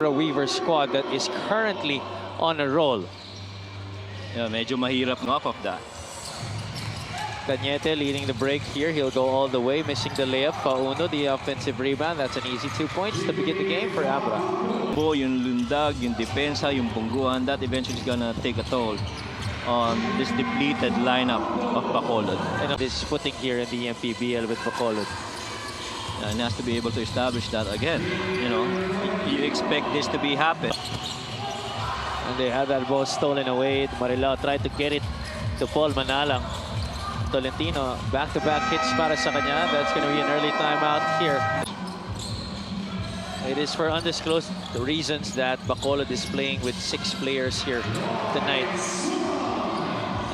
Weaver squad that is currently on a roll. Yeah, medyo mahirap off of that. Cañete leading the break here. He'll go all the way, missing the layup. Pauno, the offensive rebound. That's an easy 2 points to begin the game for ABRA. Yung lundag, yung depensa, yung pungguan, that eventually is gonna take a toll on this depleted lineup of BACOLOD. And this footing here in the MPBL with BACOLOD. And has to be able to establish that again. You know, you expect this to be happen. And they had that ball stolen away. Marilao tried to get it to Paul Manalang. Tolentino, back-to-back hits para sa kanya. That's going to be an early timeout here. It is for undisclosed reasons that BACOLOD is playing with 6 players here tonight.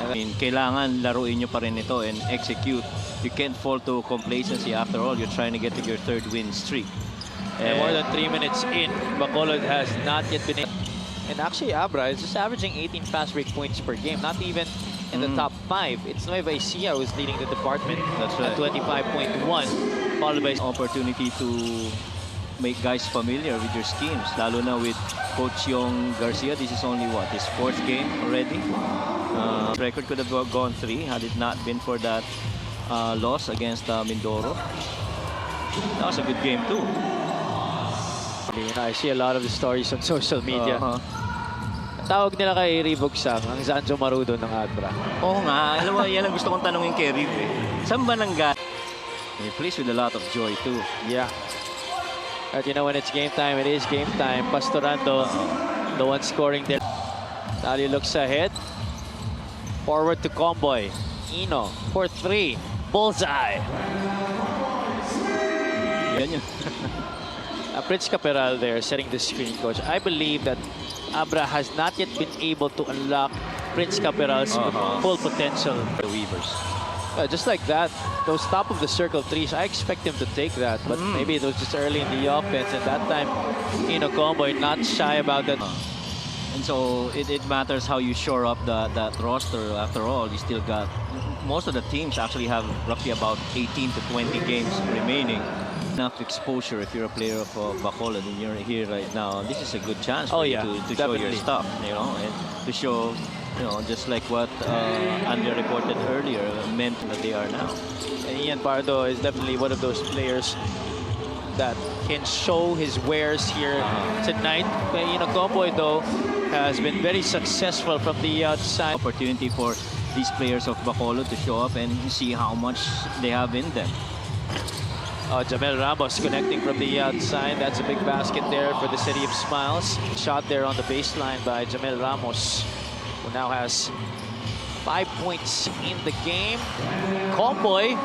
I mean, kailangan laruin nyo pa rin ito and execute. You can't fall to complacency. After all, you're trying to get to your 3rd win streak. And more than 3 minutes in, BACOLOD has not yet been able. And actually, ABRA is just averaging 18 fast break points per game. Not even in the top 5. It's Nueva Ecija who's leading the department. That's right. At 25.1, followed by opportunity to make guys familiar with your schemes. Lalo na with Coach Yong Garcia. This is only what, his 4th game already. Record could have gone 3 had it not been for that loss against Mindoro. That was a good game too. I see a lot of the stories on social media. Tawag nila kay Rivogsang, ang Zanjo Marudo ng ABRA. Oo nga, alam mo, yan ang gusto kong tanongin kay Riv eh. Saan ba nanggaling? He plays with a lot of joy too. Yeah. But you know, when it's game time, it is game time. Pastorando, the one scoring there. Tali looks ahead. Forward to COMBOY. Ino for 3. Bullseye. Yan yun. Prince Caperal there setting the screen, coach. I believe that ABRA has not yet been able to unlock Prince Caperal's full potential. The Weavers. Just like that, those top of the circle threes, I expect him to take that, but maybe it was just early in the offense, and that time, COMBOY not shy about that. And so it matters how you shore up that roster. After all, you still got, most of the teams actually have roughly about 18 to 20 games remaining. Enough exposure if you're a player of BACOLOD and you're here right now. This is a good chance for you to show your stuff, you know, and to show, you know, just like what Andrea reported earlier, meant that they are now. And Ian Pardo is definitely one of those players that can show his wares here tonight. COMBOY, though, has been very successful from the outside. Opportunity for these players of BACOLOD to show up and see how much they have in them. Jamel Ramos connecting from the outside. That's a big basket there for the City of Smiles. Shot there on the baseline by Jamel Ramos, who now has 5 points in the game. COMBOY.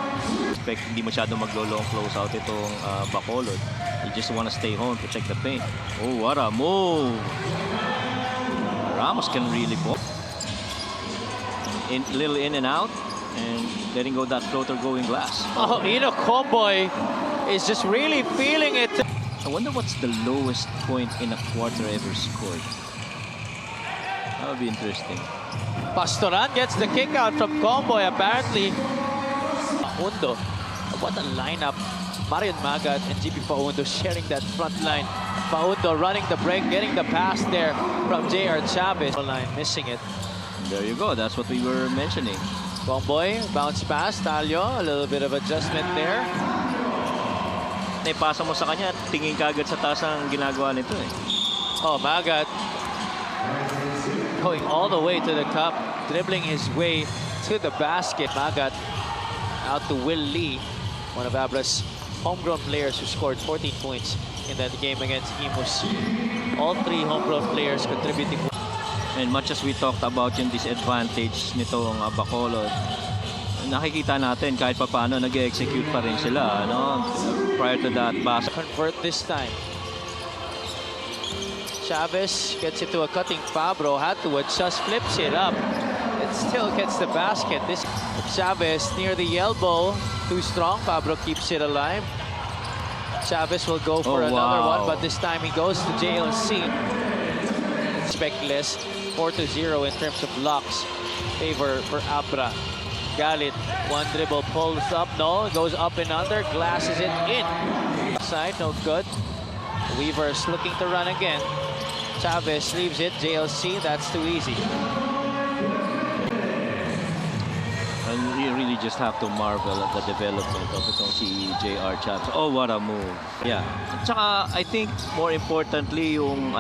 Expect hindi masyado maglo-long close out itong BACOLOD. You just want to stay home, protect the paint. Oh, what a move! Ramos can really ball. Little in and out, and letting go that floater going glass. COMBOY is just really feeling it. I wonder what's the lowest point in a quarter ever scored. That would be interesting. Pastoran gets the kick out from COMBOY, apparently. Paundo. What a lineup. Marian Magat and GP Paundo sharing that front line. Paundo running the break, getting the pass there from J.R. Chavez. Line missing it. There you go. That's what we were mentioning. COMBOY, bounce pass, Talio, a little bit of adjustment there. Naipasa mo sa kanya, tingin ka agad sa taas ang ginagawa nito eh. Magat going all the way to the cup, dribbling his way to the basket. Magat out to Will Lee, one of ABRA's homegrown players who scored 14 points in that game against Imus. All 3 homegrown players contributing. And much as we talked about yung disadvantage nitong BACOLOD, nakikita natin kahit pa paano nag-execute pa rin sila, no? Prior to that basket. Convert this time. Chavez gets it to a cutting Fabro, had to adjust, flips it up. It still gets the basket. This Chavez near the elbow, too strong. Fabro keeps it alive. Chavez will go for another one, but this time he goes to JLC. Expect less. 4-0 in terms of blocks. Favor for ABRA. Galit, one dribble, pulls up, no, goes up and under, glasses it in. Side, no good. Weavers looking to run again. Chavez leaves it. JLC, that's too easy. And you really just have to marvel at the development of itong si JR Chavez. Oh, what a move. Yeah. At saka, I think more importantly yung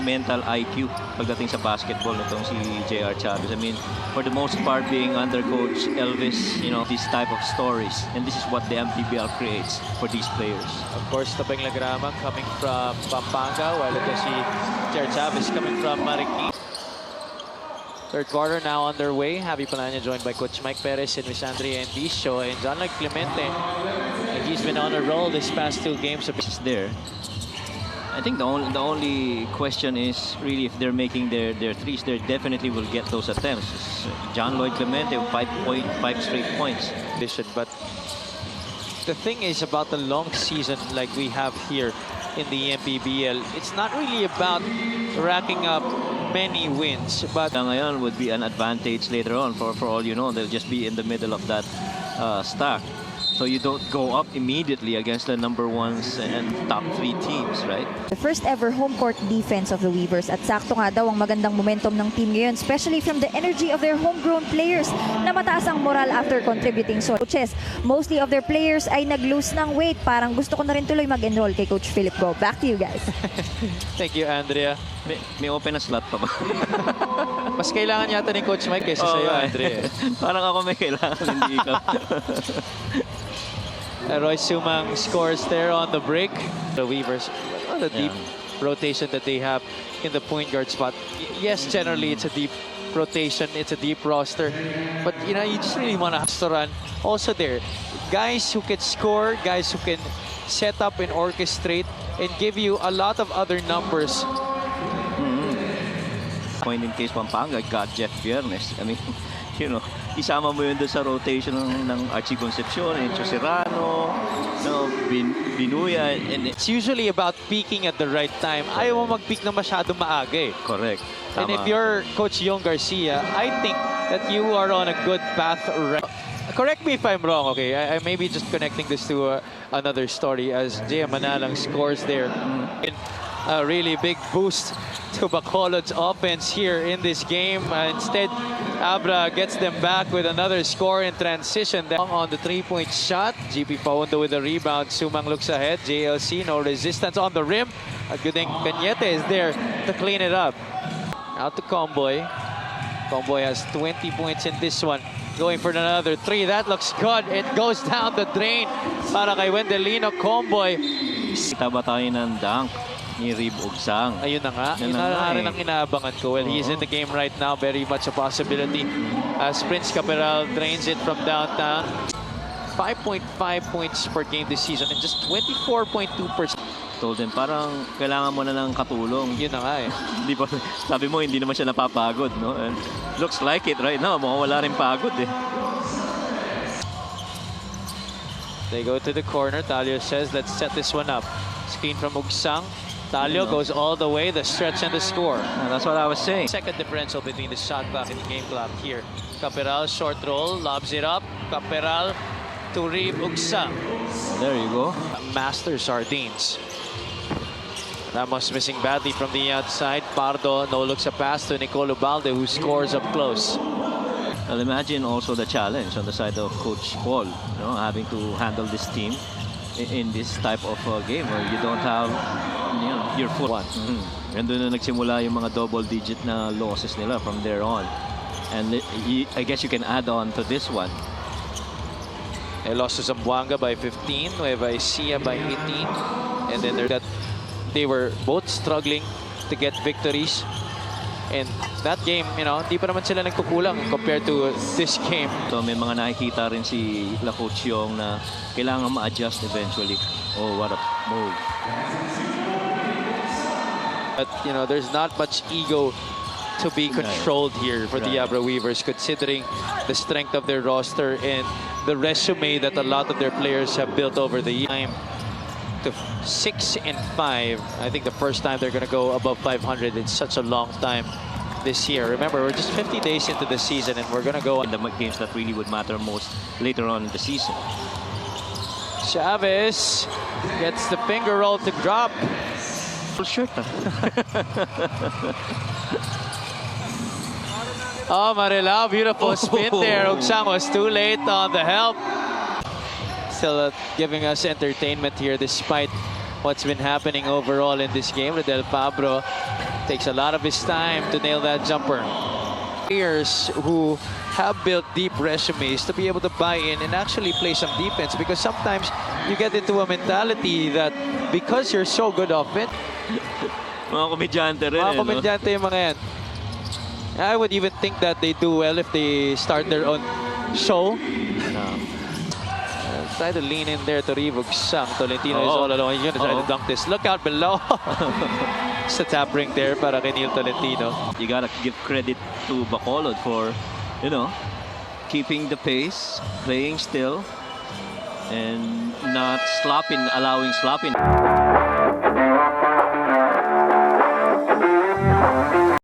mental IQ pagdating sa basketball nitong si JR Chavez. I mean, for the most part being under Coach Elvis, this type of stories. And this is what the MPBL creates for these players. Of course, Tabeng Lagrama coming from Pampanga, while ito si JR Chavez coming from Marikina. Third quarter now underway. Javi Palanya joined by Coach Mike Perez and Miss Andrea Endicio and John Clemente. And he's been on a roll this past 2 games. Is there. I think the only question is really if they're making their threes, they definitely will get those attempts. John Lloyd Clemente, 5 straight points. But the thing is about the long season like we have here in the MPBL, it's not really about racking up many wins, but ngayon would be an advantage later on. For all you know, they'll just be in the middle of that stack. So you don't go up immediately against the number 1s and top 3 teams, right? The first ever home court defense of the Weavers at sakto nga daw ang magandang momentum ng team ngayon, especially from the energy of their homegrown players na mataas ang moral after contributing. So coaches, mostly of their players ay nag-lose ng weight. Parang gusto ko na rin tuloy mag-enroll kay Coach Philip Go. Back to you guys. Thank you, Andrea. May open na slot pa ba? Mas kailangan yata ni Coach Mike kaysa sa'yo, Andrea. Parang ako may kailangan, hindi ikaw. Roy Sumang scores there on the break. The Weavers, the deep rotation that they have in the point guard spot. Yes, generally it's a deep rotation, it's a deep roster, but you just really want to run. Also there, guys who can score, guys who can set up and orchestrate and give you a lot of other numbers. Point in case Pampanga, got Jeff Viernes. I mean, isama mo yun doon sa rotation ng Archie Concepcion, Encho Serrano, Binuya. And it's usually about peaking at the right time. Ayaw mo mag-peak na masyado maaga eh. Correct. And if you're Coach Yong Garcia, I think that you are on a good path. Correct me if I'm wrong, okay? I may be just connecting this to another story as Jay Manalang scores there. A really big boost to BACOLOD's offense here in this game. Instead, ABRA gets them back with another score in transition. On the 3-point shot, GP Paundo with the rebound. Sumang looks ahead. JLC, no resistance on the rim. Agudeng Cañete is there to clean it up. Out to COMBOY. COMBOY has 20 points in this one. Going for another 3. That looks good. It goes down the drain para kay Wendelino. COMBOY. Taba tayo ng dunk ni Rib Ugsang. Ayun na nga. Yun na rin ang inaabangan ko. Well, he's in the game right now. Very much a possibility. As Prince Caperal drains it from downtown. 5.5 points per game this season and just 24.2%. Told them, parang kailangan mo na ng katulong. Yun na nga eh. Sabi mo, hindi naman siya napapagod, no? And looks like it right now. Mukhang wala rin pagod eh. They go to the corner. Talio says, let's set this one up. Screen from Ugsang. Talio goes all the way, the stretch and the score. That's what I was saying. Second differential between the shot clock and the game clock here. Caperal, short roll, lobs it up. Caperal to Rib Ugsang. There you go. Master Sardines. Ramos missing badly from the outside. Pardo no looks a pass to Nicolo Balde, who scores up close. Well, imagine also the challenge on the side of Coach Paul, having to handle this team in this type of game where you don't have your foot. And doon na nagsimula yung mga double-digit na losses nila from there on. And I guess you can add on to this one. They lost to Zamboanga by 15, Nueva Ecija by 18. And then they were both struggling to get victories. And that game, di pa naman sila nagkukulang compared to this game. So may mga nakikita rin si Coach Yong na kailangan ma-adjust eventually. Oh, what a move. But, there's not much ego to be controlled here for the ABRA Weavers, considering the strength of their roster and the resume that a lot of their players have built over the year. To 6-5, I think the first time they're going to go above 500 in such a long time this year. Remember, we're just 50 days into the season and we're going to go in the games that really would matter most later on in the season. Chavez gets the finger roll to drop. Full shirt. Oh, Marila, beautiful spin there. Oksang was too late on the help. Still giving us entertainment here despite what's been happening overall in this game. Del Fabro takes a lot of his time to nail that jumper. Players who have built deep resumes to be able to buy in and actually play some defense, because sometimes you get into a mentality that because you're so good offense, Mga komedyante rin. mga komedyante yung mga yan. I would even think that they do well if they start their own show. Try to lean in there to Oksang. Tolentino is all alone. He's going to try to dunk this. Look out below. It's a tap ring there para kay Neil Tolentino. You gotta give credit to BACOLOD for, you know, keeping the pace, playing still, and not allowing slopping.